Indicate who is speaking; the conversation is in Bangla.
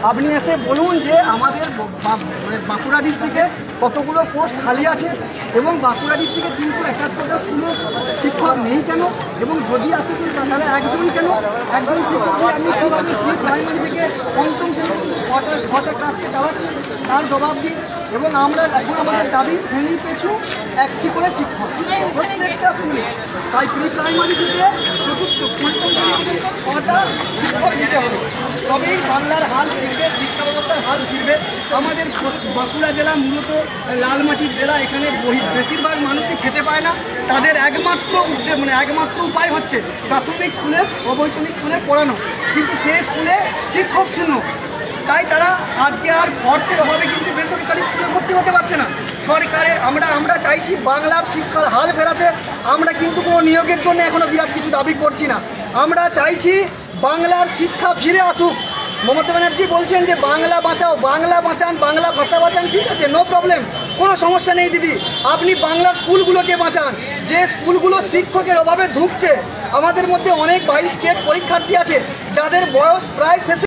Speaker 1: আপনি এসে বলুন যে আমাদের বাঁকুড়া ডিস্ট্রিক্টে কতগুলো পোস্ট খালি আছে এবং বাঁকুড়া ডিস্ট্রিক্টে 371টা স্কুলে শিক্ষক নেই কেন, এবং যদি আছে তাহলে একজন কেন, একজন শিক্ষক আপনি প্রাইমারি থেকে পঞ্চম শ্রেণী ছটা ক্লাসকে চালাচ্ছেন তার জবাব দিন। এবং আমরা এখন আমাদের দাবি শ্রেণী পিছু একটি করে শিক্ষক প্রত্যেকটা স্কুলে, তাই প্রি প্রাইমারি থেকে চতুর্থ পঞ্চম শ্রেণী ছটা শিক্ষক দিতে হবে, তবেই বাংলার হাল ফিরবে, শিক্ষা ব্যবস্থার হাল ফিরবে। আমাদের বাঁকুড়া জেলা মূলত লালমাটির জেলা, এখানে বেশিরভাগ মানুষই খেতে পায় না, তাদের একমাত্র একমাত্র উপায় হচ্ছে প্রাথমিক স্কুলে অবৈতনিক স্কুলে পড়ানো, কিন্তু সেই স্কুলে শিক্ষক শূন্য, তাই তারা আজকে আর অর্থের অভাবে কিন্তু বেসরকারি স্কুলে ভর্তি হতে পারছে না। সরকারে আমরা চাইছি বাংলার শিক্ষার হাল ফেরাতে। আমরা কিন্তু কোনো নিয়োগের জন্য এখনও বিরাট কিছু দাবি করছি না, আমরা চাইছি বাংলার শিক্ষা ফিরে আসুক। মমতা ব্যানার্জি বলছেন যে বাংলা বাঁচাও, বাংলা বাঁচান, বাংলা ভাষা বাঁচান, ঠিক আছে, নো প্রবলেম, কোনো সমস্যা নেই দিদি, আপনি বাংলার স্কুলগুলোকে বাঁচান, যে স্কুলগুলো শিক্ষকের অভাবে ধুঁকছে। আমাদের মধ্যে অনেক 22 স্টেট পরীক্ষার্থী আছে যাদের বয়স প্রায় শেষে।